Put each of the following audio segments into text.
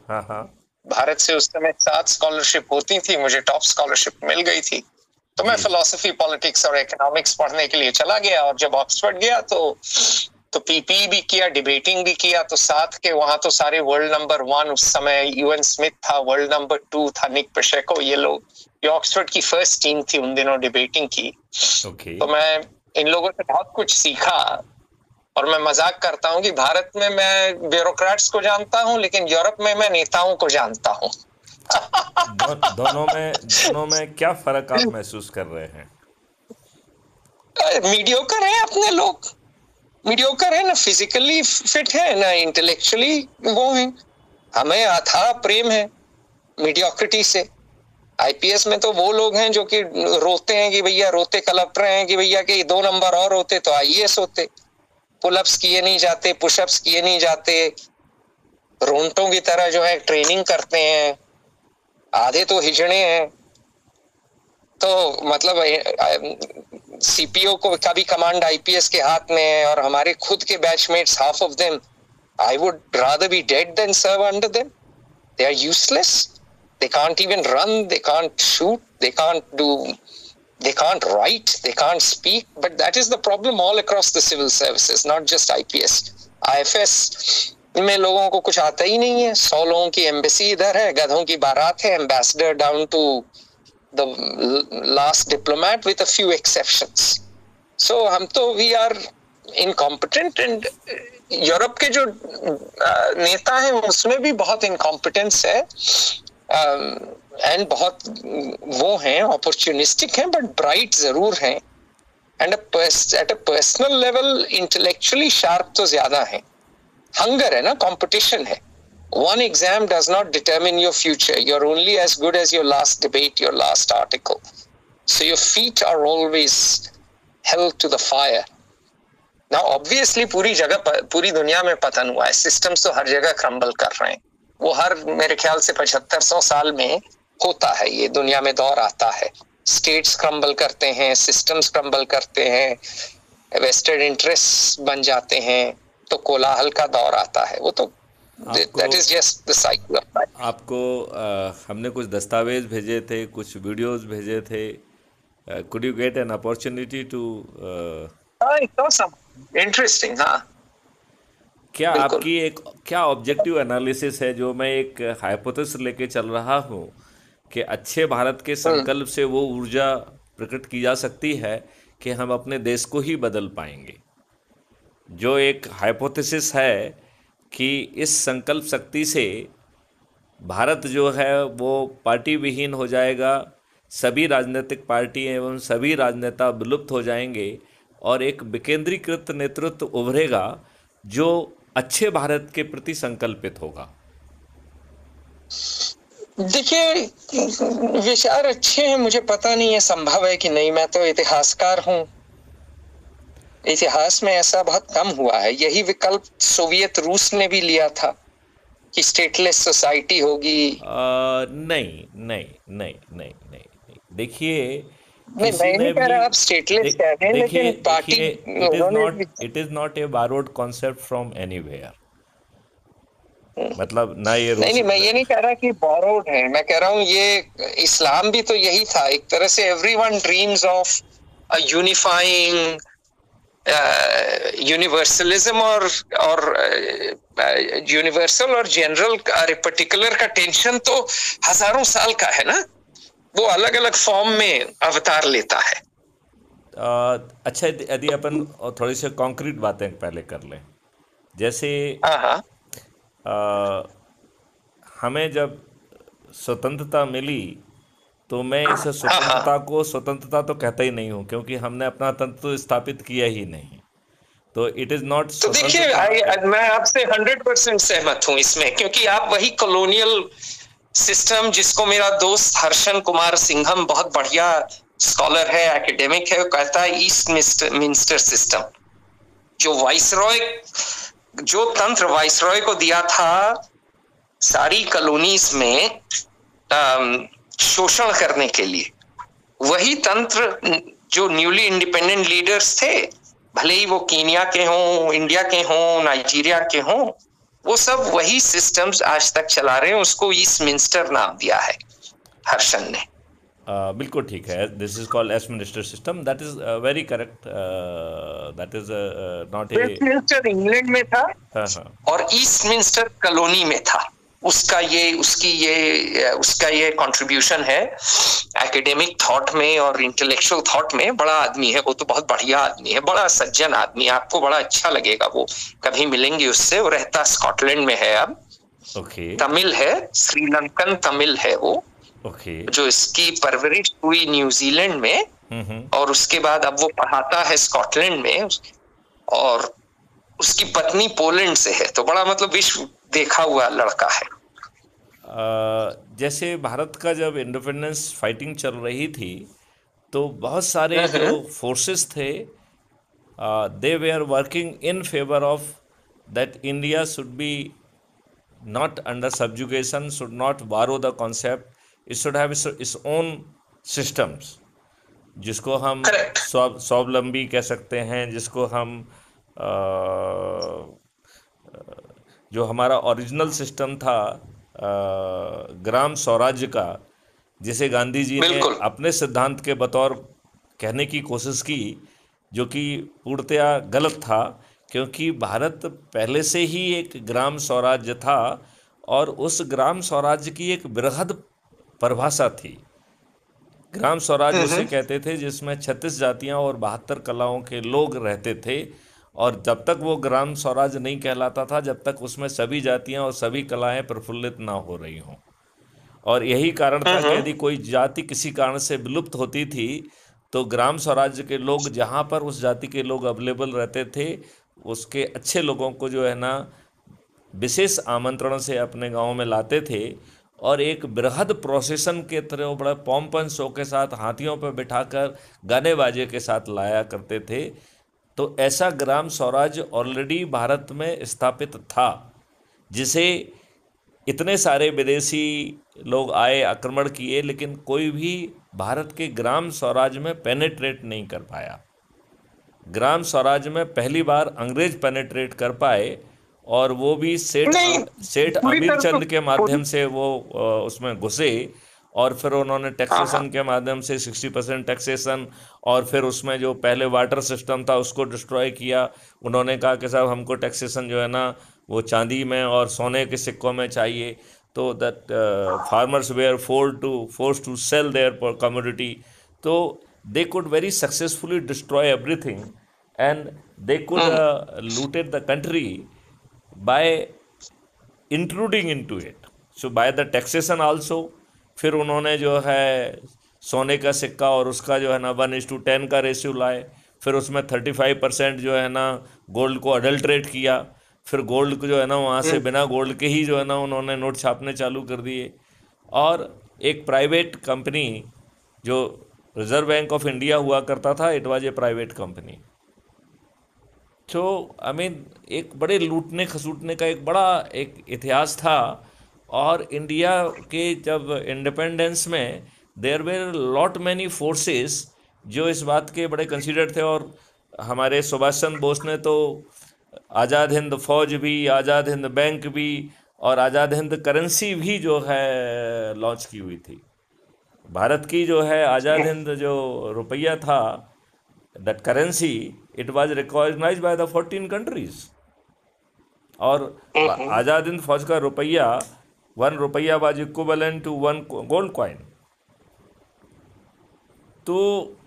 हाँ हाँ। भारत से उस समय 7 स्कॉलरशिप होती थी, मुझे टॉप स्कॉलरशिप मिल गई थी। तो मैं जी जी। फिलोसफी, पॉलिटिक्स और इकोनॉमिक्स पढ़ने के लिए चला गया, और जब ऑक्सफोर्ड गया तो पीपी भी किया, डिबेटिंग भी किया। तो साथ के वहां तो सारे वर्ल्ड नंबर 1 उस समय यूएन स्मिथ था, वर्ल्ड नंबर 2 था निक पेशेको, ये लोग, ये ऑक्सफोर्ड की फर्स्ट टीम थी उन दिनों डिबेटिंग की। ओके। तो मैं इन लोगों से बहुत कुछ सीखा, और मैं मजाक करता हूँ कि भारत में मैं ब्यूरोक्रेट्स को जानता हूँ, लेकिन यूरोप में मैं नेताओं को जानता हूँ। दोनों में क्या फर्क आप महसूस कर रहे हैं? मीडियोकर है अपने लोग, मीडियोकर है ना, फिजिकली फिट है ना, इंटेलेक्चुअली वो है। हमें अथाह प्रेम है मीडियोक्रिटी से। आईपीएस में तो वो लोग हैं जो कि रोते हैं कि भैया, रोते कलप रहे हैं कि भैया कि 2 नंबर और होते तो आईएएस होते। पुलअप्स किए नहीं जाते, पुशअप्स किए नहीं जाते, रोंटों की तरह जो है ट्रेनिंग करते हैं, आधे तो हिजड़े हैं। तो मतलब सीपीओ को का भी कमांड आईपीएस के हाथ में है, और हमारे खुद के batchmates, half of them, I would rather be dead than serve under them. They are useless, they can't even run, they can't shoot, they can't write, they can't speak. But that is the problem all across the civil services, not just IPS. IFS में लोगों को कुछ आता ही नहीं है। 100 लोगों की embassy इधर है, गधों की बारात है, ambassador down to the last diplomat with a few exceptions. So हम तो we are incompetent, and Europe के जो नेता हैं उसमें भी बहुत इनकॉम्पिटेंस है, एंड बहुत वो हैं, अपॉर्चुनिस्टिक हैं, बट ब्राइट जरूर हैं, and at a personal level intellectually sharp तो ज्यादा है। हंगर है ना, कंपटीशन है। One exam does not determine your future. You're only as good as your last debate, your last article. So your feet are always held to the fire. Now obviously पूरी जगह, पूरी दुनिया में पतन हुआ है, सिस्टम्स तो हर जगह क्रम्बल कर रहे हैं। वो हर, मेरे ख्याल से 7500 साल में होता है, ये दुनिया में दौर आता है। स्टेट्स क्रम्बल करते हैं, सिस्टम्स क्रम्बल करते हैं, वेस्टेड इंटरेस्ट बन जाते हैं, तो कोलाहल का दौर आता है। वो तो that is just the cycle of life. आपको हमने कुछ दस्तावेज भेजे थे, कुछ वीडियोस भेजे थे। Could you get an opportunity to? It's awesome, interesting, हाँ। क्या आपकी एक क्या ऑब्जेक्टिव एनालिसिस है, जो मैं एक हाइपोथेसिस लेके चल रहा हूँ कि अच्छे भारत के संकल्प से वो ऊर्जा प्रकट की जा सकती है कि हम अपने देश को ही बदल पाएंगे। जो एक हाइपोथेसिस है कि इस संकल्प शक्ति से भारत जो है वो पार्टी विहीन हो जाएगा, सभी राजनीतिक पार्टी एवं सभी राजनेता विलुप्त हो जाएंगे, और एक विकेंद्रीकृत नेतृत्व उभरेगा जो अच्छे भारत के प्रति संकल्पित होगा। देखिए, विचार अच्छे हैं, मुझे पता नहीं है संभव है कि नहीं। मैं तो इतिहासकार हूँ, इतिहास में ऐसा बहुत कम हुआ है। यही विकल्प सोवियत रूस ने भी लिया था कि स्टेटलेस सोसाइटी होगी। नहीं नहीं नहीं नहीं नहीं नहीं, देखिए, नहीं, मैं नहीं कह रहा आप स्टेटलेस कह रहे हैं, लेकिन party, it is not A borrowed concept from anywhere. मतलब ना ये नहीं, मैं ये नहीं कह रहा कि बोरोड है, मैं कह रहा हूँ ये इस्लाम भी तो यही था एक तरह से। Everyone dreams of a unifying universalism, और यूनिवर्सल और जनरल पर्टिकुलर का टेंशन तो हजारों साल का है ना, वो अलग अलग फॉर्म में अवतार लेता है। अच्छा, यदि अपन थोड़ी सी कॉन्क्रीट बातें पहले कर लें, जैसे हमें जब स्वतंत्रता मिली, तो मैं इस स्वतंत्रता को स्वतंत्रता तो कहता ही नहीं हूँ, क्योंकि हमने अपना तंत्र स्थापित किया ही नहीं। तो इट इज नॉट। तो देखिए, मैं आपसे 100% सहमत हूँ इसमें, क्योंकि आप वही कॉलोनियल सिस्टम, जिसको मेरा दोस्त हर्षन कुमार सिंघम, बहुत बढ़िया स्कॉलर है, एकेडमिक है, कहता है ईस्ट मिंस्टर सिस्टम। जो वाइसरॉय, जो तंत्र वाइसरॉय को दिया था सारी कॉलोनीज में शोषण करने के लिए, वही तंत्र जो न्यूली इंडिपेंडेंट लीडर्स थे, भले ही वो कीनिया के हों, इंडिया के हों, नाइजीरिया के हों, वो सब वही सिस्टम्स आज तक चला रहे हैं। उसको ईस्टमिंस्टर नाम दिया है हर्षन ने। बिल्कुल ठीक है, this is called Westminster system, that is very correct, that is not a. Westminster England में था हाँ हाँ, और ईस्टमिंस्टर कॉलोनी में था। उसका ये कंट्रीब्यूशन है एकेडमिक थॉट में और इंटेलेक्चुअल थॉट में। बड़ा आदमी है वो, तो बहुत बढ़िया आदमी है, बड़ा सज्जन आदमी है, आपको बड़ा अच्छा लगेगा। वो कभी मिलेंगे उससे। वो रहता स्कॉटलैंड में है अब। ओके तमिल है, श्रीलंकन तमिल है वो। ओके, जो इसकी परवरिश हुई न्यूजीलैंड में और उसके बाद अब वो पढ़ाता है स्कॉटलैंड में। और उसकी पत्नी पोलैंड से है, तो बड़ा मतलब विश्व देखा हुआ लड़का है। जैसे भारत का जब इंडिपेंडेंस फाइटिंग चल रही थी तो बहुत सारे जो फोर्सेस थे they were working in favour of that India should be not under subjugation, should not borrow the concept, it should have its own systems, जिसको हम स्वावलंबी कह सकते हैं, जिसको हम जो हमारा ओरिजिनल सिस्टम था ग्राम स्वराज्य का, जिसे गांधी जी ने अपने सिद्धांत के बतौर कहने की कोशिश की, जो कि पूर्णतया गलत था, क्योंकि भारत पहले से ही एक ग्राम स्वराज्य था और उस ग्राम स्वराज्य की एक बृहद परिभाषा थी। ग्राम स्वराज्य उसे कहते थे जिसमें 36 जातियां और 72 कलाओं के लोग रहते थे। और जब तक वो ग्राम स्वराज्य नहीं कहलाता था, जब तक उसमें सभी जातियां और सभी कलाएं प्रफुल्लित ना हो रही हों। और यही कारण था कि यदि कोई जाति किसी कारण से विलुप्त होती थी तो ग्राम स्वराज्य के लोग, जहाँ पर उस जाति के लोग अवेलेबल रहते थे, उसके अच्छे लोगों को जो है ना विशेष आमंत्रण से अपने गांव में लाते थे और एक बृहद प्रोसेसन के तरह बड़ा पॉम्पन शो के साथ हाथियों पर बिठाकर गाने बाजे के साथ लाया करते थे। तो ऐसा ग्राम स्वराज्य ऑलरेडी भारत में स्थापित था, जिसे इतने सारे विदेशी लोग आए, आक्रमण किए, लेकिन कोई भी भारत के ग्राम स्वराज्य में पेनेट्रेट नहीं कर पाया। ग्राम स्वराज्य में पहली बार अंग्रेज पेनेट्रेट कर पाए और वो भी सेठ अमीर चंद के माध्यम से वो उसमें घुसे। और फिर उन्होंने टैक्सेशन के माध्यम से 60% टैक्सेशन, और फिर उसमें जो पहले वाटर सिस्टम था उसको डिस्ट्रॉय किया। उन्होंने कहा कि साहब हमको टैक्सेशन जो है ना वो चांदी में और सोने के सिक्कों में चाहिए। तो that farmers were force to sell their commodity. तो they could very successfully destroy everything and they could looted the country by intruding into it. So by the taxation also, फिर उन्होंने जो है सोने का सिक्का और उसका जो है ना 1:10 का रेशियो लाए। फिर उसमें 35% जो है ना गोल्ड को अडल्ट्रेट किया। फिर गोल्ड को जो है ना वहाँ से बिना गोल्ड के ही जो है ना उन्होंने नोट छापने चालू कर दिए। और एक प्राइवेट कंपनी जो रिजर्व बैंक ऑफ इंडिया हुआ करता था, it was a private company. तो आई मीन एक बड़े लूटने खसूटने का एक बड़ा एक इतिहास था। और इंडिया के जब इंडिपेंडेंस में there were lot many forces जो इस बात के बड़े कंसीडर्ड थे। और हमारे सुभाष चंद्र बोस ने तो आज़ाद हिंद फौज भी, आज़ाद हिंद बैंक भी और आज़ाद हिंद करेंसी भी जो है लॉन्च की हुई थी। भारत की जो है आज़ाद हिंद जो रुपया था, that currency, it was recognised by the 14 countries. और आज़ाद हिंद फौज का रुपया 1 रुपया was equivalent to 1 gold coin. तो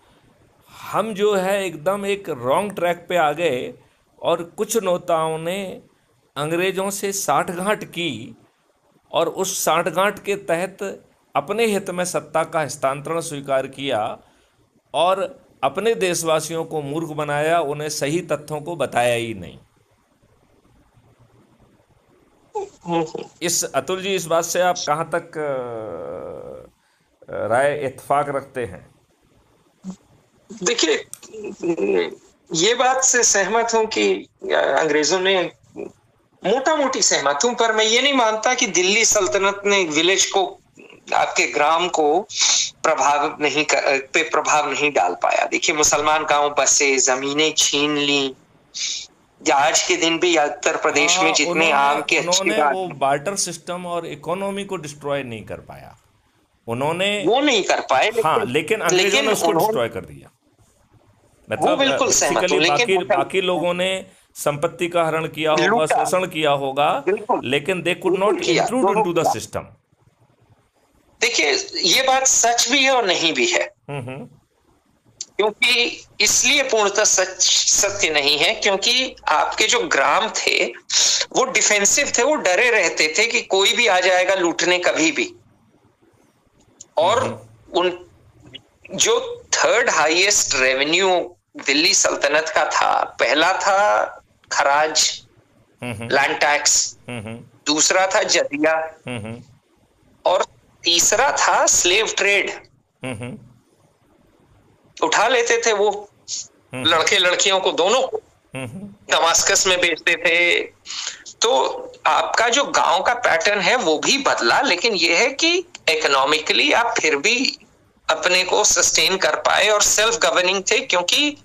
हम जो है एकदम एक रॉन्ग ट्रैक पे आ गए और कुछ नेताओं ने अंग्रेज़ों से साठगांठ की और उस साठगांठ के तहत अपने हित में सत्ता का हस्तांतरण स्वीकार किया और अपने देशवासियों को मूर्ख बनाया, उन्हें सही तथ्यों को बताया ही नहीं। इस अतुल जी, इस बात से आप कहाँ तक राय इत्तेफाक रखते हैं? देखिए, ये बात से सहमत हूं कि अंग्रेजों ने मोटा मोटी सहमत हूं, पर मैं ये नहीं मानता कि दिल्ली सल्तनत ने विलेज को, आपके ग्राम को प्रभाव नहीं डाल पाया। देखिए, मुसलमान गांव बसे, जमीनें छीन ली, आज के दिन भी उत्तर प्रदेश में जितने आम के अच्छे उन्होंने बाग वो बार्टर सिस्टम और इकोनॉमी को डिस्ट्रॉय नहीं कर पाया उन्होंने। वो नहीं कर पाए, हाँ, लेकिन अंग्रेजों ने उसको डिस्ट्रॉय कर दिया। वो मतलब बिल्कुल सहमत हूं, बेसिकली बाकी लेकिन बाकी लोगों ने संपत्ति का हरण किया होगा, लूटा, शोषण किया होगा, बिल्कुल लेकिन दे कुड बिल्कुल नॉट किया, इंट्रूड दोनों इनटू द किया। सिस्टम। देखिए ये बात सच भी है और नहीं भी है, क्योंकि इसलिए पूर्णतः सत्य नहीं है क्योंकि आपके जो ग्राम थे वो डिफेंसिव थे, वो डरे रहते थे कि कोई भी आ जाएगा लूटने कभी भी। और उन जो थर्ड हाईएस्ट रेवेन्यू दिल्ली सल्तनत का था, पहला था खराज लैंड टैक्स, दूसरा था जजिया और तीसरा था स्लेव ट्रेड। उठा लेते थे वो लड़के लड़कियों को, दोनों को दमास्कस में बेचते थे। तो आपका जो गांव का पैटर्न है वो भी बदला, लेकिन यह है कि इकोनॉमिकली आप फिर भी अपने को सस्टेन कर पाए और सेल्फ गवर्निंग थे, क्योंकि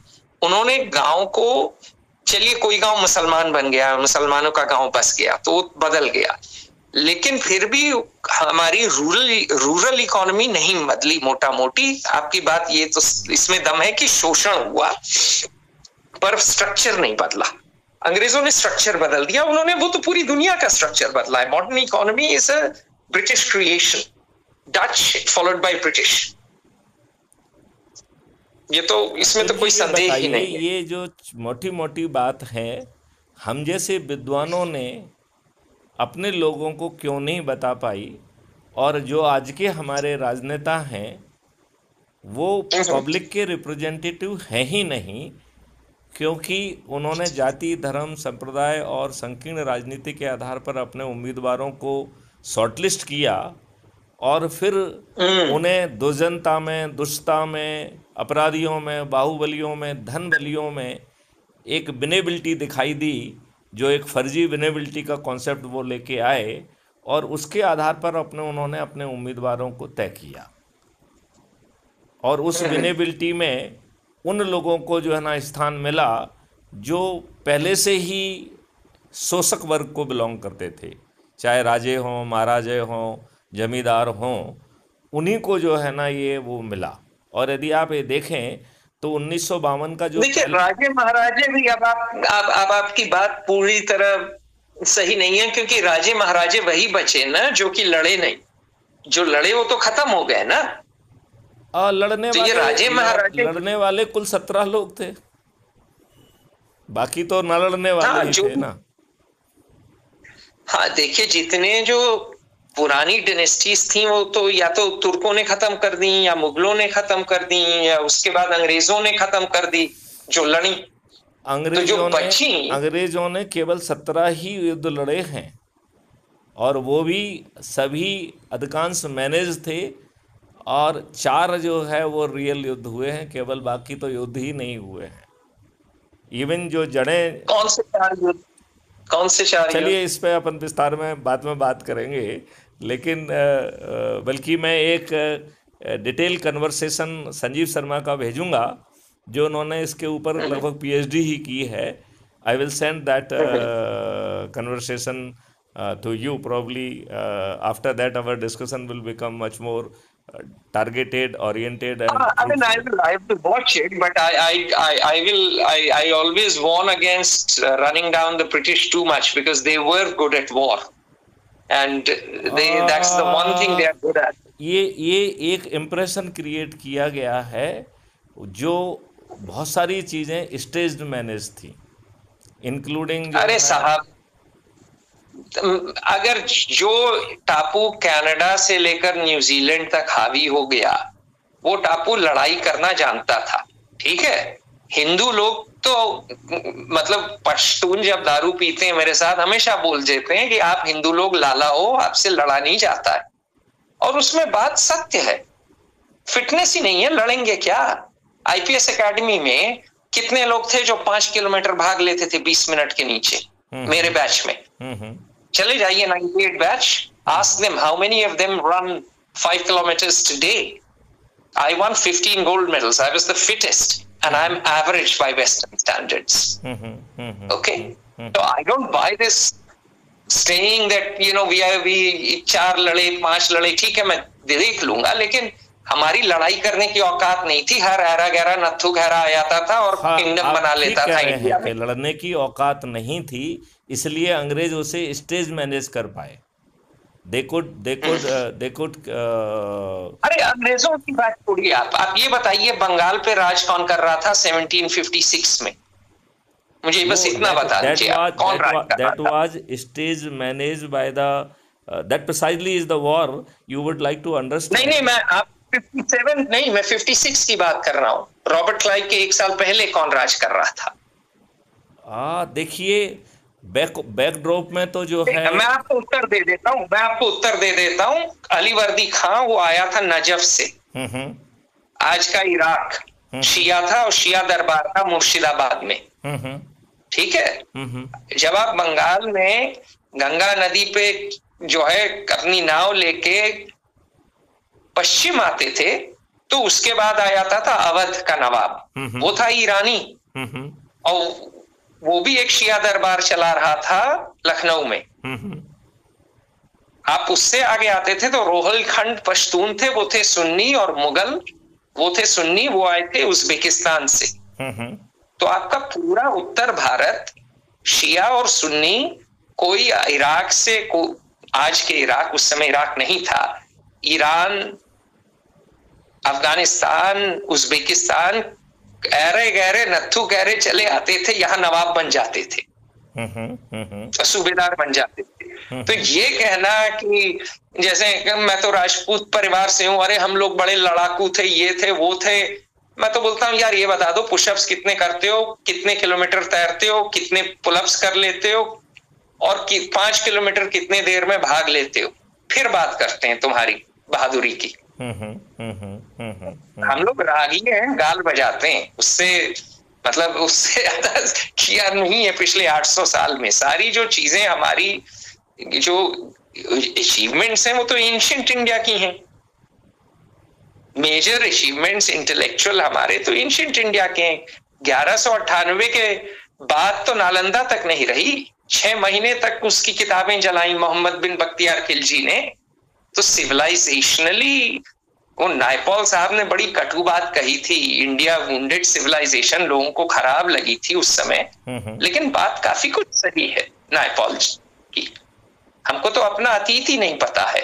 उन्होंने गांव को, चलिए कोई गांव मुसलमान बन गया, मुसलमानों का गांव बस गया तो बदल गया, लेकिन फिर भी हमारी रूरल इकोनॉमी नहीं बदली मोटा मोटी। आपकी बात ये तो इसमें दम है कि शोषण हुआ पर स्ट्रक्चर नहीं बदला। अंग्रेजों ने स्ट्रक्चर बदल दिया, उन्होंने, वो तो पूरी दुनिया का स्ट्रक्चर बदला है। Modern economy is a British creation, Dutch followed by British. ये तो, इसमें तो कोई संदेह ही नहीं है। ये जो मोटी मोटी बात है, हम जैसे विद्वानों ने अपने लोगों को क्यों नहीं बता पाई, और जो आज के हमारे राजनेता हैं वो पब्लिक के रिप्रेजेंटेटिव हैं ही नहीं, क्योंकि उन्होंने जाति, धर्म, संप्रदाय और संकीर्ण राजनीति के आधार पर अपने उम्मीदवारों को शॉर्टलिस्ट किया और फिर उन्हें दुर्जनता में, दुष्टता में, अपराधियों में, बाहुबलियों में, धन बलियों में एक विनेबिलिटी दिखाई दी, जो एक फर्जी विनेबिलिटी का कॉन्सेप्ट वो लेके आए और उसके आधार पर उन्होंने अपने उम्मीदवारों को तय किया। और उस विनेबिलिटी में उन लोगों को जो है ना स्थान मिला जो पहले से ही शोषक वर्ग को बिलोंग करते थे, चाहे राजे हों, महाराजे हों, जमींदार हों, उन्हीं को जो है ना ये वो मिला। और यदि आप ये देखें तो 1952 का जो, देखिए राजे महाराजे भी, अब आपकी बात पूरी तरह सही नहीं है, क्योंकि राजे महाराजे वही बचे ना जो कि लड़े नहीं। जो लड़े वो तो खत्म हो गए ना। लड़ने तो वाले, ये राजे महाराजे, लड़ने वाले कुल 17 लोग थे, बाकी तो न लड़ने वाले ही थे ना। हाँ देखिए, जितने जो पुरानी डायनेस्टीज थी वो तो या तो तुर्कों ने खत्म कर दी, या मुगलों ने खत्म कर दी, या उसके बाद अंग्रेजों ने खत्म कर दी जो लड़ी। अंग्रेजों ने केवल 17 ही युद्ध लड़े हैं, और वो भी सभी अधिकांश मैनेज थे, और 4 जो है वो रियल युद्ध हुए हैं केवल, बाकी तो युद्ध ही नहीं हुए हैं। इवन जो जड़ें, कौन से 4 युद्ध, कौन से 4? चलिए इस पे अपन विस्तार में बाद में बात करेंगे, लेकिन बल्कि मैं एक डिटेल कन्वर्सेशन संजीव शर्मा का भेजूंगा, जो उन्होंने इसके ऊपर लगभग PhD ही की है। I will send that conversation to you probably. After that our discussion will become much more targeted, oriented, and I mean, I will watch it, but I always warn against running down the British too much, because they were good at war, and that's the one thing they are good at. ये एक impression create किया गया है, जो बहुत सारी चीजें staged manage थी, इंक्लूडिंग, अरे साहब, अगर जो टापू कनाडा से लेकर न्यूजीलैंड तक हावी हो गया, वो टापू लड़ाई करना जानता था, ठीक है। हिंदू लोग तो मतलब पश्तून जब दारू पीते हैं मेरे साथ हमेशा बोल देते हैं कि आप हिंदू लोग लाला हो, आपसे लड़ा नहीं जाता है, और उसमें बात सत्य है। फिटनेस ही नहीं है, लड़ेंगे क्या? IPS एकेडमी में कितने लोग थे जो 5 किलोमीटर भाग लेते थे 20 मिनट के नीचे? मेरे बैच में चले जाइए 98 batch, ask them how many of them run 5 kilometers today. I won 15 gold medals. I was the fittest. and I'm average by Western standards. Okay, so I don't buy this saying that we 4 लड़े 5 लड़े, ठीक है मैं देख लूंगा, लेकिन हमारी लड़ाई करने की औकात नहीं थी। हर ऐरा गहरा नत्थु गहरा आ जाता था और किंगडम बना लेता था इंडिया में। लड़ने की औकात नहीं थी, इसलिए अंग्रेज उसे स्टेज मैनेज कर पाए। they could अरे अंग्रेजों की बात छोड़िए, आप ये बताइए बंगाल पे राज कौन कर रहा था 1756 में? मुझे बस इतना बता दीजिए कौन राज कर रहा था? That was stage managed by the that precisely is the war you would like to understand. नहीं, मैं आप 57 नहीं, मैं 56 की बात कर रहा हूँ। रॉबर्ट क्लाइव के 1 साल पहले कौन राज कर रहा था? देखिए बैकड्रॉप में तो जो है, मैं आपको उत्तर दे देता हूँ। अलीवर्दी खां वो आया था नजफ से, आज का इराक, शिया था और शिया दरबार था मुर्शिदाबाद में, ठीक है। जब आप बंगाल में गंगा नदी पे जो है अपनी नाव लेके पश्चिम आते थे, तो उसके बाद आ जाता था अवध का नवाब, वो था ईरानी, और वो भी एक शिया दरबार चला रहा था लखनऊ में। आप उससे आगे आते थे तो रोहिलखंड पश्तून थे, वो थे सुन्नी, और मुगल वो थे सुन्नी, वो आए थे उज्बेकिस्तान से। तो आपका पूरा उत्तर भारत शिया और सुन्नी, कोई इराक से आज के इराक, उस समय इराक नहीं था, ईरान, अफगानिस्तान, उज्बेकिस्तान, ऐरे गहरे नत्थु गहरे चले आते थे, यहाँ नवाब बन जाते थे, सूबेदार बन जाते थे। तो ये कहना कि जैसे मैं तो राजपूत परिवार से हूं, अरे हम लोग बड़े लड़ाकू थे, ये थे वो थे, मैं तो बोलता हूँ यार ये बता दो पुशअप्स कितने करते हो, कितने किलोमीटर तैरते हो, कितने पुलअप्स कर लेते हो, और 5 किलोमीटर कितने देर में भाग लेते हो, फिर बात करते हैं तुम्हारी बहादुरी की। हम लोग रागी हैं, गाल बजाते हैं, उससे मतलब उससे ज्यादा किया नहीं है पिछले 800 साल में। सारी जो चीजें हमारी जो अचीवमेंट्स हैं वो तो एंशिएंट इंडिया की हैं। मेजर अचीवमेंट्स इंटेलेक्चुअल हमारे तो एंशिएंट इंडिया के हैं। 1198 के बाद तो नालंदा तक नहीं रही, 6 महीने तक उसकी किताबें जलाई मोहम्मद बिन बख्तियार खिलजी ने। तो सिविलाइजेशनली वो नायपॉल साहब ने बड़ी कटु बात कही थी, इंडिया वुंडेड सिविलाइजेशन, लोगों को खराब लगी थी उस समय, लेकिन बात काफी कुछ सही है नायपॉल की। हमको तो अपना अतीत ही नहीं पता है।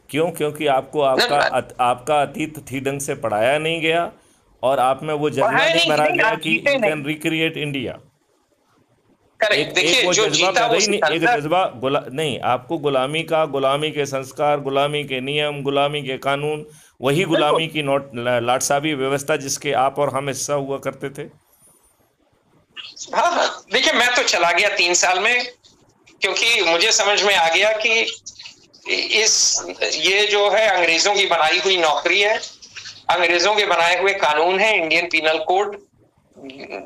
क्यों? क्योंकि आपको आपका अतीत ठीक ढंग से पढ़ाया नहीं गया, और आप में वो जज्बा नहीं भरा गया कि यू कैन रिक्रिएट इंडिया। एक जो जीता वो एक जज्बा नहीं, आपको गुलामी के संस्कार, गुलामी के नियम, गुलामी के कानून, वही गुलामी की लाटसाबी व्यवस्था जिसके आप और हम हिस्सा हुआ करते थे। हाँ, देखिए मैं तो चला गया 3 साल में, क्योंकि मुझे समझ में आ गया कि ये जो है अंग्रेजों की बनाई हुई नौकरी है, अंग्रेजों के बनाए हुए कानून है। इंडियन पीनल कोड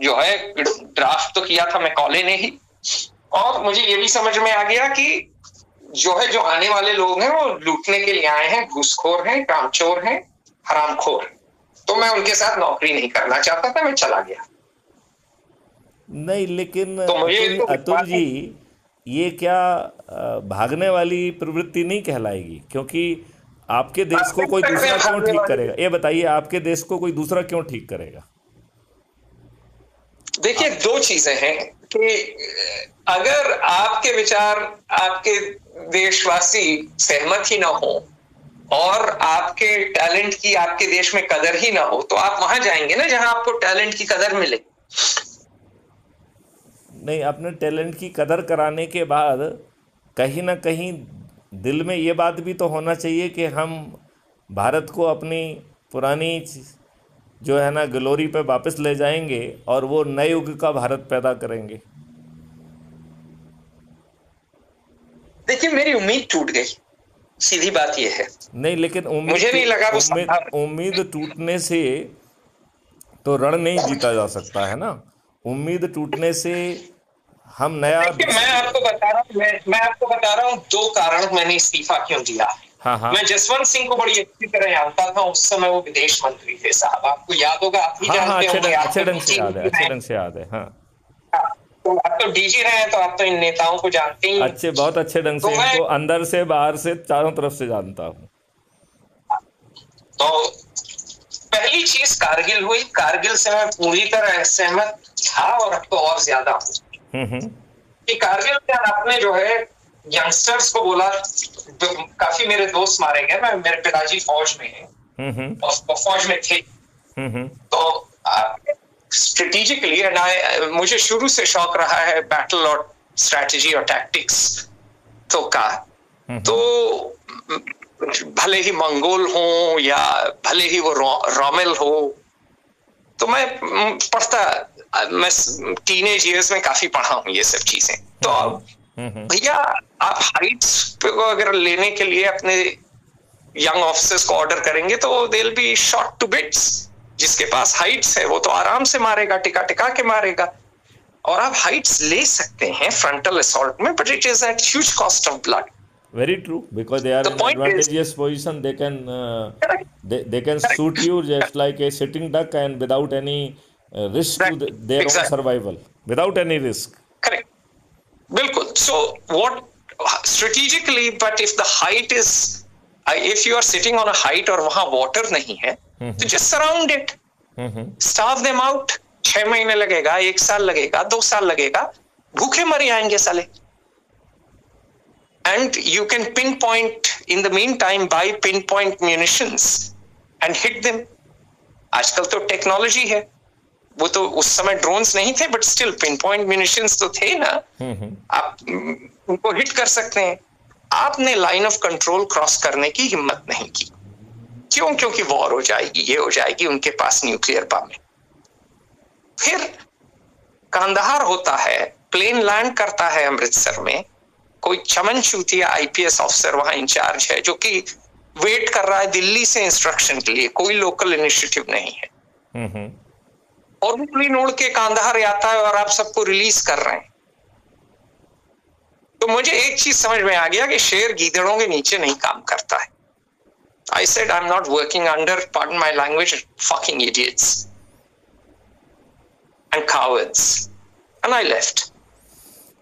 जो है ड्राफ्ट तो किया था मैकॉले ने ही, और मुझे ये भी समझ में आ गया कि जो आने वाले लोग हैं वो लूटने के लिए आए हैं, घूसखोर हैं, कामचोर हैं, हरामखोर। तो मैं उनके साथ नौकरी नहीं करना चाहता था, मैं चला गया। नहीं, लेकिन तो अतुल जी, ये क्या भागने वाली प्रवृत्ति नहीं कहलाएगी? क्योंकि आपके देश को कोई दूसरा क्यों ठीक करेगा? ये बताइए, आपके देश को कोई दूसरा क्यों ठीक करेगा? देखिए 2 चीजें हैं कि अगर आपके विचार, आपके देशवासी सहमत ही ना हो, और आपके टैलेंट की आपके देश में कदर ही ना हो, तो आप वहां जाएंगे ना जहां आपको टैलेंट की कदर मिले। नहीं, अपने टैलेंट की कदर कराने के बाद कहीं ना कहीं दिल में ये बात भी तो होना चाहिए कि हम भारत को अपनी पुरानी जो है ना ग्लोरी पे वापस ले जाएंगे, और वो नए युग का भारत पैदा करेंगे। देखिए मेरी उम्मीद टूट गई, सीधी बात ये है। नहीं, लेकिन मुझे नहीं लगा उम्मीद टूटने से तो रण नहीं जीता जा सकता है ना। उम्मीद टूटने से हम नया मैं आपको बता रहा हूँ 2 कारण मैंने इस्तीफा क्यों दिया। हाँ हाँ मैं जसवंत सिंह को बड़ी अच्छी तरह जानता था, उस समय वो विदेश मंत्री थे साहब, आपको याद होगा, आप ही हाँ हाँ, जानते होंगे, आप अच्छे तो ढंग से डीजी याद है, रहे अच्छे हैं। ढंग से याद है, हाँ। हाँ, तो आप तो डीजी रहे हैं, तो आप तो इन नेताओं को जानते ही हैं। अच्छे, बहुत अच्छे ढंग तो से मैं इनको अंदर से बाहर से चारों तरफ से जानता हूँ। तो पहली चीज कारगिल हुई, कारगिल से मैं पूरी तरह सहमत था और अब तो और ज्यादा हूँ हम्म। कि कारगिल में आपने जो है यंगस्टर्स को बोला, काफी मेरे दोस्त मारे गए, मैं मेरे पिताजी फौज में हैं हम्म। और फौज में थे। हम्म। तो स्ट्रेटेजिकली एंड आई, मुझे शुरू से शौक रहा है बैटल और स्ट्रेटजी और टैक्टिक्स तो का, तो भले ही मंगोल हो या भले ही वो रोमेल हो, तो मैं पढ़ता, मैं टीनेज ईयर्स में काफी पढ़ा हूँ ये सब चीजें। तो भैया आप हाइट्स पे अगर लेने के लिए अपने यंग ऑफिसर्स को ऑर्डर करेंगे तो they will be shot to bits. जिसके पास हाइट्स है वो तो आराम से मारेगा, टिका टिका के मारेगा। और आप हाइट्स ले सकते हैं फ्रंटल असॉल्ट में, but it is at huge cost of blood. Very true, because they are the in point is advantageous position. They can they can shoot you just like a sitting duck and without any risk to their own exact survival, without any risk. Correct, बिल्कुल। So what strategically, but if the height is, if you are sitting on a height और वहां water नहीं है, तो just surround it, starve them out. 6 महीने लगेगा, 1 साल लगेगा, 2 साल लगेगा, भूखे मर जाएंगे साले। And you can pin point in the mean time bye pin point munitions and hit them. आजकल तो टेक्नोलॉजी है, वो तो उस समय ड्रोन्स नहीं थे, but still pin point munitions तो थे ना, आप उनको हिट कर सकते हैं। आपने लाइन ऑफ कंट्रोल क्रॉस करने की हिम्मत नहीं की। क्यों? क्योंकि वॉर हो जाएगी, ये हो जाएगी, उनके पास न्यूक्लियर बम है। फिर कांधार होता है, प्लेन लैंड करता है अमृतसर में, कोई चमन चूतिया आईपीएस ऑफिसर वहां इंचार्ज है जो कि वेट कर रहा है दिल्ली से इंस्ट्रक्शन के लिए, कोई लोकल इनिशिएटिव नहीं है, और प्लेन उड़ के कांधार आता है और आप सबको रिलीज कर रहे हैं। तो मुझे एक चीज समझ में आ गया कि शेर गीदड़ों के नीचे नहीं काम करता है। I said I'm not working under, pardon my language, fucking idiots and cowards, and I left.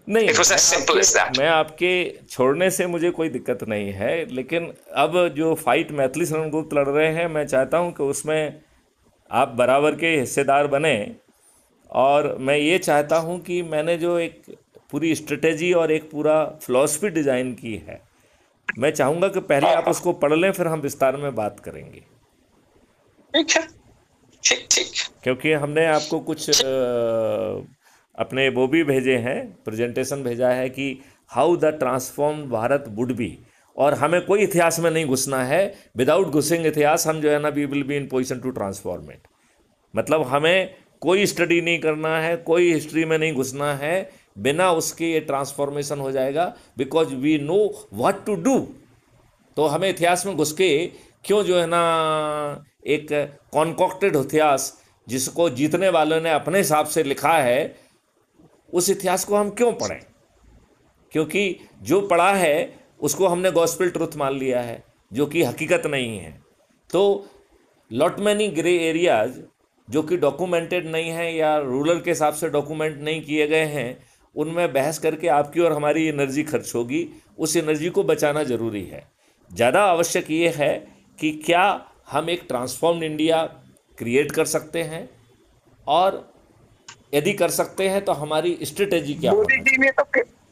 नहीं, It was as simple as that. मैं आपके छोड़ने से मुझे कोई दिक्कत नहीं है, लेकिन अब जो फाइट मैथिली शरण गुप्त लड़ रहे हैं, मैं चाहता हूं कि उसमें आप बराबर के हिस्सेदार बने। और मैं ये चाहता हूं कि मैंने जो एक पूरी स्ट्रेटेजी और एक पूरा फिलॉसफी डिज़ाइन की है, मैं चाहूँगा कि पहले आप उसको पढ़ लें, फिर हम विस्तार में बात करेंगे। ठीक है, ठीक ठीक। क्योंकि हमने आपको कुछ अपने वो भी भेजे हैं, प्रेजेंटेशन भेजा है कि how the transform Bharat would be, और हमें कोई इतिहास में नहीं घुसना है। विदाउट घुसेंगे इतिहास, हम जो है ना, we will be in position to transform it. मतलब हमें कोई स्टडी नहीं करना है, कोई हिस्ट्री में नहीं घुसना है, बिना उसके ये ट्रांसफॉर्मेशन हो जाएगा, because we know what to do. तो हमें इतिहास में घुस के क्यों जो है ना एक कॉन्कॉक्टेड इतिहास जिसको जीतने वालों ने अपने हिसाब से लिखा है, उस इतिहास को हम क्यों पढ़ें? क्योंकि जो पढ़ा है उसको हमने गॉस्पेल ट्रुथ मान लिया है, जो कि हकीकत नहीं है। तो लॉट मैनी ग्रे एरियाज जो कि डॉक्यूमेंटेड नहीं है या रूलर के हिसाब से डॉक्यूमेंट नहीं किए गए हैं, उनमें बहस करके आपकी और हमारी एनर्जी खर्च होगी। उस एनर्जी को बचाना ज़रूरी है। ज़्यादा आवश्यक ये है कि क्या हम एक ट्रांसफॉर्म्ड इंडिया क्रिएट कर सकते हैं, और यदि कर सकते हैं तो हमारी स्ट्रेटेजी क्या होगी?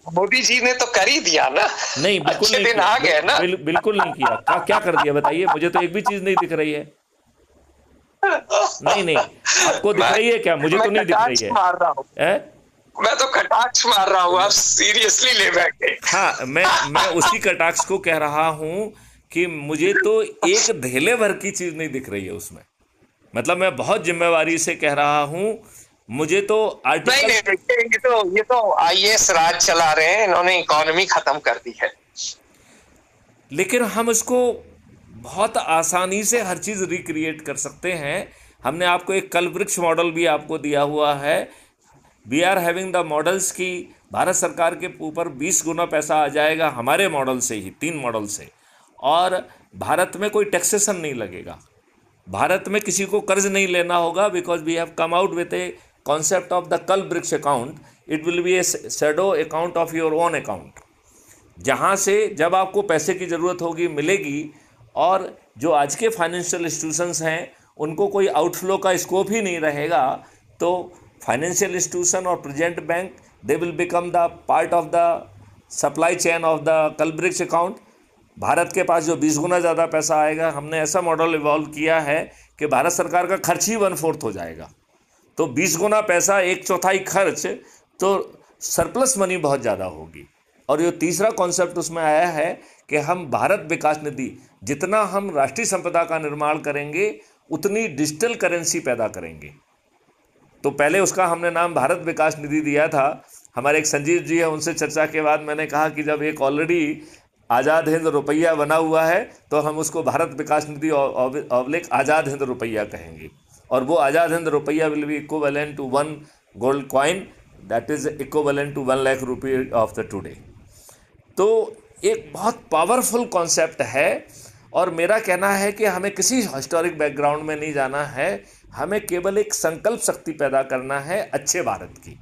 मोदी जी ने तो कर ही दिया ना। नहीं, बिल्कुल नहीं दिन आ गए ना। बिल्कुल नहीं किया। क्या कर दिया बताइए? मुझे तो एक भी चीज़ नहीं दिख रही है। नहीं, आपको दिख रही है क्या? मुझे तो नहीं दिख रही है। मार रहा हूँ, मैं तो कटाक्ष मार रहा हूँ, आप सीरियसली ले बैठे। हाँ, मैं उसी कटाक्ष को कह रहा हूँ कि मुझे तो एक धेले भर की चीज़ नहीं दिख रही है उसमें। मतलब मैं बहुत जिम्मेवारी से कह रहा हूँ, मुझे तो आर्टिकल नहीं, ये तो आईएएस राज चला रहे हैं, इन्होंने इकोनॉमी खत्म कर दी है। लेकिन हम इसको बहुत आसानी से हर चीज़ रिक्रिएट कर सकते हैं। हमने आपको एक कल्पवृक्ष मॉडल भी आपको दिया हुआ है। We are having the models की भारत सरकार के ऊपर 20 गुना पैसा आ जाएगा हमारे मॉडल से ही, 3 मॉडल से, और भारत में कोई टैक्सेशन नहीं लगेगा, भारत में किसी को कर्ज नहीं लेना होगा, because we have come out with a concept of the कल BRICS account, it will be a shadow account of your own account, जहाँ से जब आपको पैसे की ज़रूरत होगी मिलेगी। और जो आज के फाइनेंशियल इंस्टीट्यूशंस हैं उनको कोई आउटफ्लो का स्कोप ही नहीं रहेगा, तो फाइनेंशियल इंस्टीट्यूशन और present bank they will become the part of the supply chain of the कल ब्रिक्स अकाउंट। भारत के पास जो 20 गुना ज़्यादा पैसा आएगा, हमने ऐसा मॉडल इवॉल्व किया है कि भारत सरकार का खर्च ही 1/4 हो जाएगा, तो 20 गुना पैसा 1/4 खर्च, तो सरप्लस मनी बहुत ज़्यादा होगी। और ये तीसरा कॉन्सेप्ट उसमें आया है कि हम भारत विकास निधि, जितना हम राष्ट्रीय संपदा का निर्माण करेंगे उतनी डिजिटल करेंसी पैदा करेंगे। तो पहले उसका हमने नाम भारत विकास निधि दिया था। हमारे एक संजीव जी है, उनसे चर्चा के बाद मैंने कहा कि जब एक ऑलरेडी आज़ाद हिंद रुपया बना हुआ है तो हम उसको भारत विकास निधि ऑब्लिक आज़ाद हिंद रुपया कहेंगे, और वो आज़ाद हिंद रुपया will be equivalent to 1 gold coin, that is equivalent to 1 lakh रुपये ऑफ द टुडे। तो एक बहुत पावरफुल कॉन्सेप्ट है, और मेरा कहना है कि हमें किसी हिस्टोरिक बैकग्राउंड में नहीं जाना है, हमें केवल एक संकल्प शक्ति पैदा करना है अच्छे भारत की।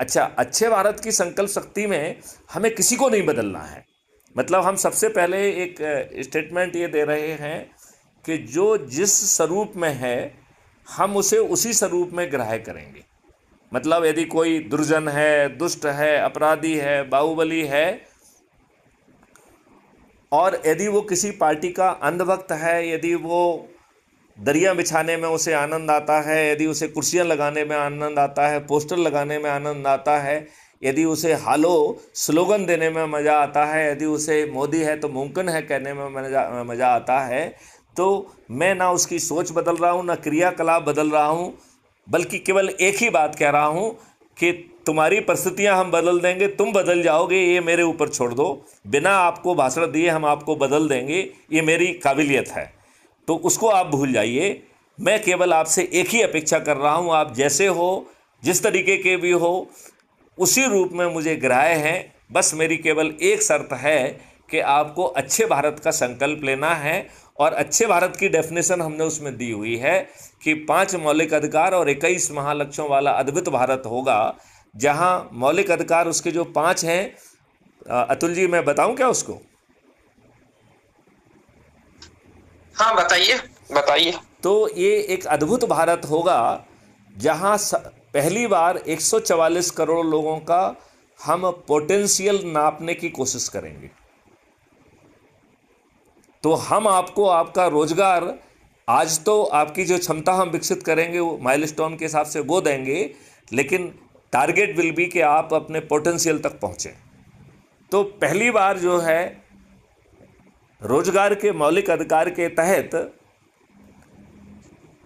अच्छा, अच्छे भारत की संकल्प शक्ति में हमें किसी को नहीं बदलना है, मतलब हम सबसे पहले एक स्टेटमेंट ये दे रहे हैं कि जो जिस स्वरूप में है हम उसे उसी स्वरूप में ग्रहण करेंगे। मतलब यदि कोई दुर्जन है, दुष्ट है, अपराधी है, बाहुबली है, और यदि वो किसी पार्टी का अंधभक्त है, यदि वो दरिया बिछाने में उसे आनंद आता है, यदि उसे कुर्सियां लगाने में आनंद आता है, पोस्टर लगाने में आनंद आता है, यदि उसे हालो स्लोगन देने में मज़ा आता है, यदि उसे मोदी है तो मुमकिन है कहने में मज़ा आता है, तो मैं ना उसकी सोच बदल रहा हूँ, ना क्रियाकलाप बदल रहा हूँ, बल्कि केवल एक ही बात कह रहा हूँ कि तुम्हारी परिस्थितियां हम बदल देंगे, तुम बदल जाओगे, ये मेरे ऊपर छोड़ दो, बिना आपको भाषण दिए हम आपको बदल देंगे, ये मेरी काबिलियत है, तो उसको आप भूल जाइए। मैं केवल आपसे एक ही अपेक्षा कर रहा हूँ, आप जैसे हो, जिस तरीके के भी हो, उसी रूप में मुझे ग्राह्य हैं। बस मेरी केवल एक शर्त है कि आपको अच्छे भारत का संकल्प लेना है, और अच्छे भारत की डेफिनेशन हमने उसमें दी हुई है कि 5 मौलिक अधिकार और 21 महालक्ष्यों वाला अद्भुत भारत होगा, जहां मौलिक अधिकार उसके जो 5 हैं। अतुल जी, मैं बताऊं क्या उसको? हाँ, बताइए बताइए। तो ये एक अद्भुत भारत होगा जहां पहली बार 144 करोड़ लोगों का हम पोटेंशियल नापने की कोशिश करेंगे। तो हम आपको आपका रोजगार, आज तो आपकी जो क्षमता हम विकसित करेंगे वो माइलस्टोन के हिसाब से वो देंगे, लेकिन टारगेट विल बी कि आप अपने पोटेंशियल तक पहुँचें। तो पहली बार जो है रोजगार के मौलिक अधिकार के तहत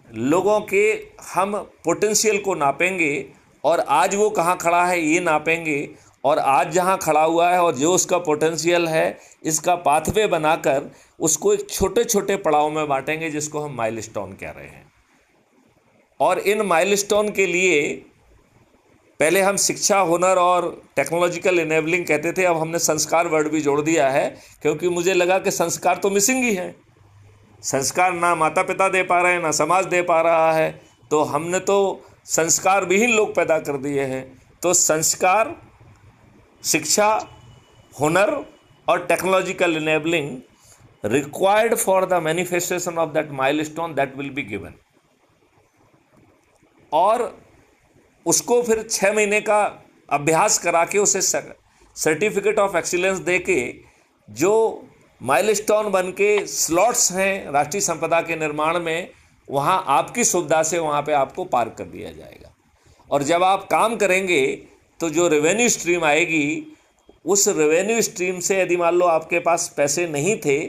लोगों के हम पोटेंशियल को नापेंगे, और आज वो कहाँ खड़ा है ये नापेंगे, और आज जहाँ खड़ा हुआ है और जो उसका पोटेंशियल है, इसका पाथवे बनाकर उसको एक छोटे छोटे पड़ाव में बांटेंगे, जिसको हम माइलस्टोन कह रहे हैं। और इन माइलस्टोन के लिए पहले हम शिक्षा, हुनर और टेक्नोलॉजिकल इनेबलिंग कहते थे, अब हमने संस्कार वर्ड भी जोड़ दिया है, क्योंकि मुझे लगा कि संस्कार तो मिसिंग ही है। संस्कार ना माता पिता दे पा रहे हैं, ना समाज दे पा रहा है, तो हमने तो संस्कार विहीन लोग पैदा कर दिए हैं। तो संस्कार, शिक्षा, हुनर और technological enabling required for the manifestation of that milestone that will be given. और उसको फिर 6 महीने का अभ्यास करा के उसे सर्टिफिकेट ऑफ एक्सीलेंस दे के, जो माइलस्टोन बन के स्लॉट्स हैं राष्ट्रीय संपदा के निर्माण में, वहाँ आपकी सुविधा से वहाँ पे आपको पार्क कर दिया जाएगा। और जब आप काम करेंगे तो जो रेवेन्यू स्ट्रीम आएगी, उस रेवेन्यू स्ट्रीम से यदि मान लो आपके पास पैसे नहीं थे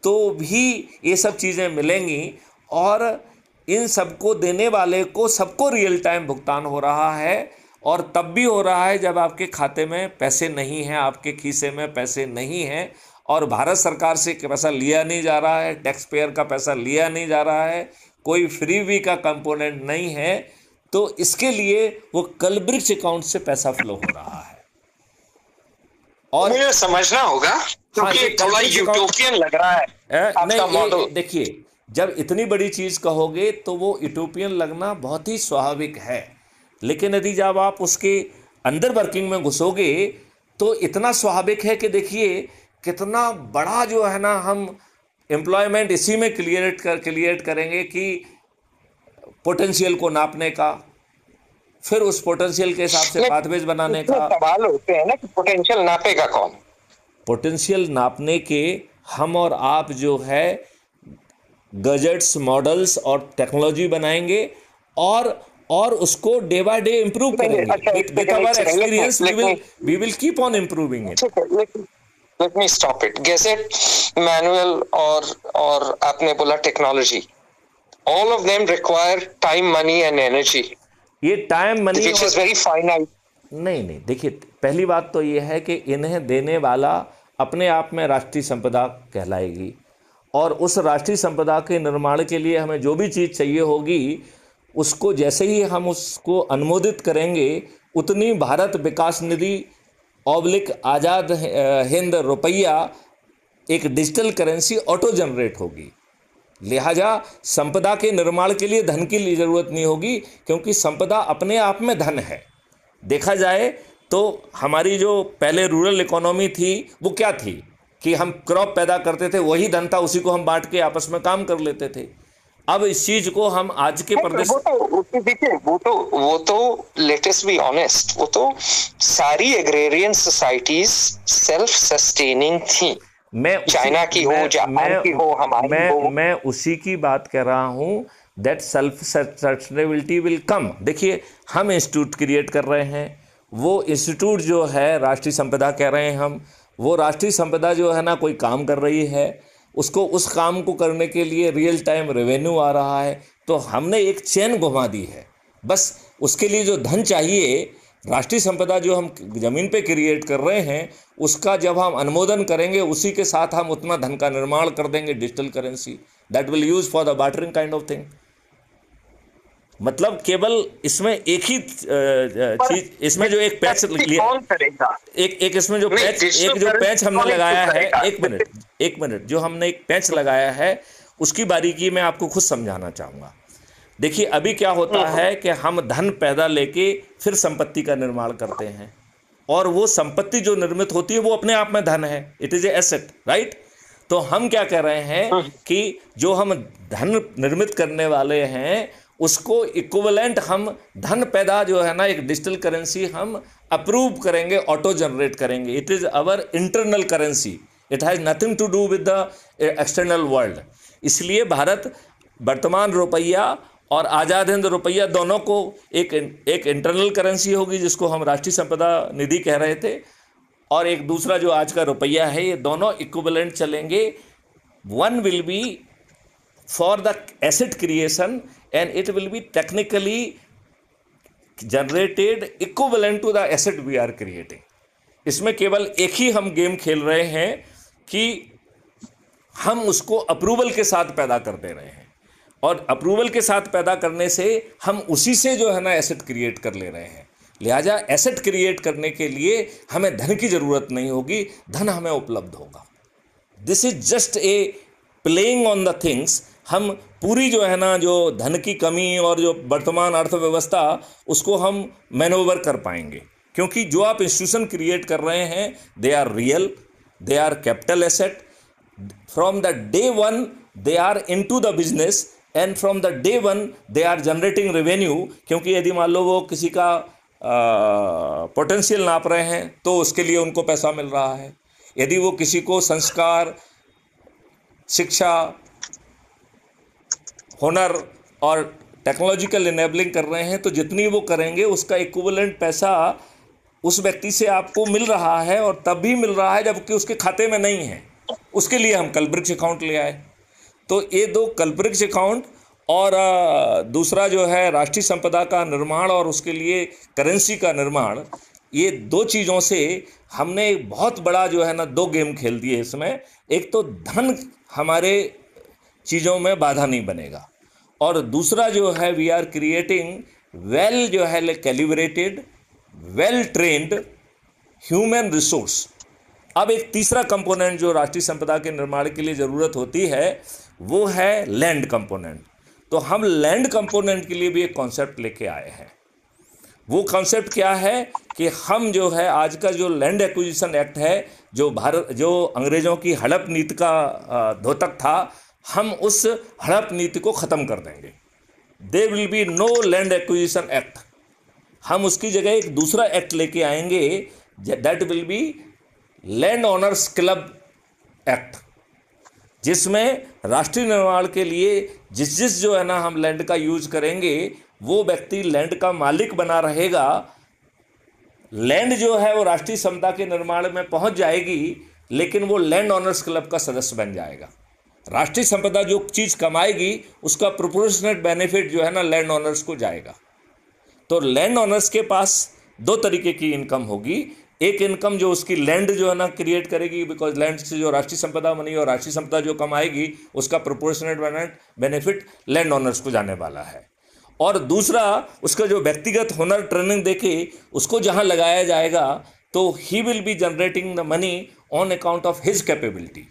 तो भी ये सब चीज़ें मिलेंगी, और इन सबको देने वाले को सबको रियल टाइम भुगतान हो रहा है। और तब भी हो रहा है जब आपके खाते में पैसे नहीं हैं, आपके खीसे में पैसे नहीं हैं, और भारत सरकार से पैसा लिया नहीं जा रहा है, टैक्स पेयर का पैसा लिया नहीं जा रहा है, कोई फ्रीबी का कंपोनेंट नहीं है, तो इसके लिए वो कलब्रिक्स अकाउंट से पैसा फ्लो हो रहा है। और मुझे समझना होगा हाँ, क्योंकि ये थोड़ा कल्पित यूटोपियन लग रहा है आपका नहीं, मॉडल। ये देखिए, जब इतनी बड़ी चीज कहोगे तो वो यूटोपियन लगना बहुत ही स्वाभाविक है, लेकिन यदि जब आप उसके अंदर वर्किंग में घुसोगे तो इतना स्वाभाविक है कि देखिए कितना बड़ा जो है ना, हम एम्प्लॉयमेंट इसी में क्रिएट करेंगे कि पोटेंशियल को नापने का, फिर उस पोटेंशियल के हिसाब से पाथवेज बनाने इसमें का। सवाल होते हैं ना कि पोटेंशियल नापेगा कौन? पोटेंशियल नापने के हम और आप जो है गैजेट्स, मॉडल्स और टेक्नोलॉजी बनाएंगे, और उसको डे बाय डे इंप्रूव करेंगे। अच्छा, with our experience we will keep on improving it. Let me stop it. Gadget, manual और आपने बोला technology, all of them require time, money and energy, ये time, money which is very finite. नहीं, देखिए, पहली बात तो ये है कि इन्हें देने वाला अपने आप में राष्ट्रीय संपदा कहलाएगी, और उस राष्ट्रीय संपदा के निर्माण के लिए हमें जो भी चीज़ चाहिए होगी, उसको जैसे ही हम उसको अनुमोदित करेंगे, उतनी भारत विकास निधि ऑब्लिक आज़ाद हिंद रुपया एक डिजिटल करेंसी ऑटो जनरेट होगी। लिहाजा संपदा के निर्माण के लिए धन की जरूरत नहीं होगी, क्योंकि संपदा अपने आप में धन है। देखा जाए तो हमारी जो पहले रूरल इकोनॉमी थी वो क्या थी कि हम क्रॉप पैदा करते थे, वही धन था, उसी को हम बांट के आपस में काम कर लेते थे। अब इस चीज को हम आज के प्रदेश, देखिए वो तो लेट अस बी ऑनेस्ट, वो तो सारी एग्रेरियन सोसाइटीज सेल्फ सस्टेनिंग थी। चाइना की हो, जापान की हो, हमारी हो। मैं उसी की बात कर रहा हूं, that self sustainability will come. देखिए, हम इंस्टीट्यूट क्रिएट कर रहे हैं, वो इंस्टीट्यूट जो है राष्ट्रीय संपदा कह रहे हैं हम, वो राष्ट्रीय संपदा जो है ना कोई काम कर रही है, उसको उस काम को करने के लिए रियल टाइम रेवेन्यू आ रहा है, तो हमने एक चेन घुमा दी है। बस उसके लिए जो धन चाहिए, राष्ट्रीय संपदा जो हम ज़मीन पे क्रिएट कर रहे हैं, उसका जब हम अनुमोदन करेंगे, उसी के साथ हम उतना धन का निर्माण कर देंगे, digital currency that will use for the bartering kind of thing. मतलब केवल इसमें एक ही चीज, इसमें जो एक पैच एक इसमें जो पैच हमने लगाया है, एक मिनट जो हमने एक पैच लगाया है, उसकी बारीकी मैं आपको खुद समझाना चाहूँगा। देखिए, अभी क्या होता है कि हम धन पैदा लेके फिर संपत्ति का निर्माण करते हैं, और वो संपत्ति जो निर्मित होती है वो अपने आप में धन है, it is a asset, right. तो हम क्या कह रहे हैं कि जो हम धन निर्मित करने वाले हैं, उसको इक्विवेलेंट हम धन पैदा जो है ना, एक डिजिटल करेंसी हम अप्रूव करेंगे, ऑटो जनरेट करेंगे। It is our internal currency, it has nothing to do with the external world. इसलिए भारत वर्तमान रुपया और आज़ाद हिंद रुपया दोनों को एक इंटरनल करेंसी होगी, जिसको हम राष्ट्रीय संपदा निधि कह रहे थे, और एक दूसरा जो आज का रुपया है, ये दोनों इक्विवेलेंट चलेंगे। One will be for the asset creation and it will be technically generated equivalent to the asset we are creating. इसमें केवल एक ही हम गेम खेल रहे हैं कि हम उसको अप्रूवल के साथ पैदा कर दे रहे हैं, और अप्रूवल के साथ पैदा करने से हम उसी से जो है ना एसेट क्रिएट कर ले रहे हैं। लिहाजा एसेट क्रिएट करने के लिए हमें धन की ज़रूरत नहीं होगी, धन हमें उपलब्ध होगा। This is just a playing on the things. हम पूरी जो है ना, जो धन की कमी और जो वर्तमान अर्थव्यवस्था, उसको हम मैनोवर कर पाएंगे, क्योंकि जो आप इंस्टीट्यूशन क्रिएट कर रहे हैं, they are real, they are capital asset. From the day one they are into the business, and from the day one they are generating revenue. क्योंकि यदि मान लो वो किसी का पोटेंशियल नाप रहे हैं, तो उसके लिए उनको पैसा मिल रहा है। यदि वो किसी को संस्कार, शिक्षा, हुनर और टेक्नोलॉजिकल इनेबलिंग कर रहे हैं, तो जितनी वो करेंगे उसका इक्विवेलेंट पैसा उस व्यक्ति से आपको मिल रहा है, और तब भी मिल रहा है जबकि उसके खाते में नहीं है। उसके लिए हम कल्पवृक्ष अकाउंट ले आए। तो ये दो, कल्पवृक्ष अकाउंट और दूसरा जो है राष्ट्रीय संपदा का निर्माण और उसके लिए करेंसी का निर्माण, ये दो चीज़ों से हमने बहुत बड़ा जो है ना दो गेम खेल दिए इसमें। एक तो धन हमारे चीज़ों में बाधा नहीं बनेगा, और दूसरा जो है वी आर क्रिएटिंग वेल जो है calibrated, well trained human resource, अब एक तीसरा कंपोनेंट जो राष्ट्रीय संपदा के निर्माण के लिए ज़रूरत होती है वो है लैंड कंपोनेंट। तो हम लैंड कंपोनेंट के लिए भी एक कॉन्सेप्ट लेके आए हैं। वो कॉन्सेप्ट क्या है कि हम जो है आज का जो लैंड एक्विजिशन एक्ट है, जो अंग्रेज़ों की हड़प नीति का द्योतक था, हम उस हड़प नीति को ख़त्म कर देंगे। There will be no land acquisition act. हम उसकी जगह एक दूसरा एक्ट लेके आएंगे, that will be land owners club act, जिसमें राष्ट्रीय निर्माण के लिए जिस जो है ना हम लैंड का यूज करेंगे वो व्यक्ति लैंड का मालिक बना रहेगा। लैंड जो है वो राष्ट्रीय संपदा के निर्माण में पहुंच जाएगी, लेकिन वो लैंड ओनर्स क्लब का सदस्य बन जाएगा। राष्ट्रीय संपदा जो चीज़ कमाएगी उसका प्रोपोर्शनेट बेनिफिट जो है ना लैंड ओनर्स को जाएगा। तो लैंड ओनर्स के पास दो तरीके की इनकम होगी। एक इनकम जो उसकी लैंड जो है ना क्रिएट करेगी, बिकॉज लैंड से जो राष्ट्रीय संपदा बनी और राष्ट्रीय संपदा जो कमाएगी उसका प्रोपोर्शनेट बेनिफिट लैंड ओनर्स को जाने वाला है। और दूसरा उसका जो व्यक्तिगत हुनर ट्रेनिंग देके उसको जहां लगाया जाएगा तो ही will be generating the money on account of his capability.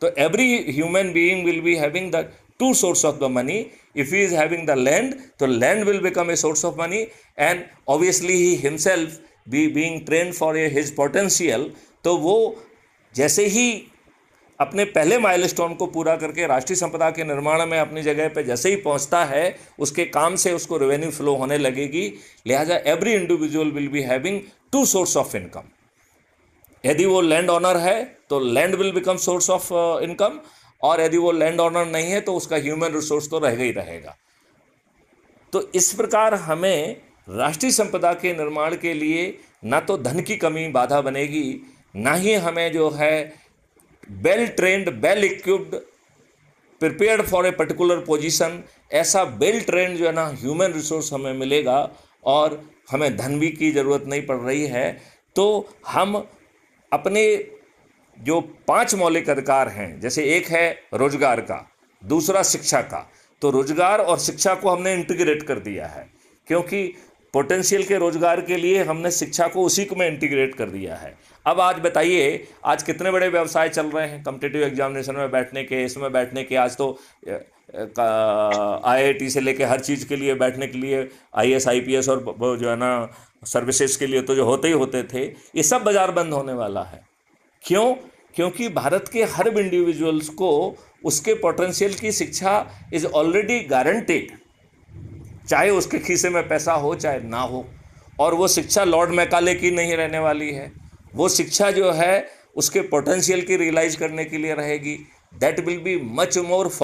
तो every human being will be having the two source of the money. If he is having the land, तो land will become a source of money, and obviously he himself being trained for his potential, तो वो जैसे ही अपने पहले milestone को पूरा करके राष्ट्रीय संपदा के निर्माण में अपनी जगह पे जैसे ही पहुंचता है उसके काम से उसको रेवेन्यू फ्लो होने लगेगी। लिहाजा every individual will be having two source of income. यदि वो लैंड ऑनर है तो land will become source of income, और यदि वो लैंड ऑनर नहीं है तो उसका ह्यूमन रिसोर्स तो रहेगा ही रहेगा। तो इस प्रकार हमें राष्ट्रीय संपदा के निर्माण के लिए ना तो धन की कमी बाधा बनेगी, ना ही हमें जो है well trained, well equipped, prepared for a particular position, ऐसा वेल ट्रेंड जो है ना ह्यूमन रिसोर्स हमें मिलेगा, और हमें धन भी की ज़रूरत नहीं पड़ रही है। तो हम अपने जो 5 मौलिक अधिकार हैं, जैसे एक है रोजगार का, दूसरा शिक्षा का, तो रोजगार और शिक्षा को हमने इंटीग्रेट कर दिया है, क्योंकि पोटेंशियल के रोजगार के लिए हमने शिक्षा को उसी को में इंटीग्रेट कर दिया है। अब आज बताइए, आज कितने बड़े व्यवसाय चल रहे हैं कॉम्पिटिटिव एग्जामिनेशन में बैठने के, इसमें बैठने के। आज तो IIT से लेके हर चीज़ के लिए बैठने के लिए, IAS IPS और जो है ना सर्विसेज के लिए तो जो होते ही होते थे, ये सब बाजार बंद होने वाला है। क्यों? क्योंकि भारत के हर इंडिविजुअल्स को उसके पोटेंशियल की शिक्षा इज ऑलरेडी गारंटेड, चाहे उसके खीसे में पैसा हो चाहे ना हो। और वो शिक्षा लॉर्ड मैकाले की नहीं रहने वाली है, वो शिक्षा जो है उसके पोटेंशियल की रियलाइज करने के लिए रहेगी। That will be much more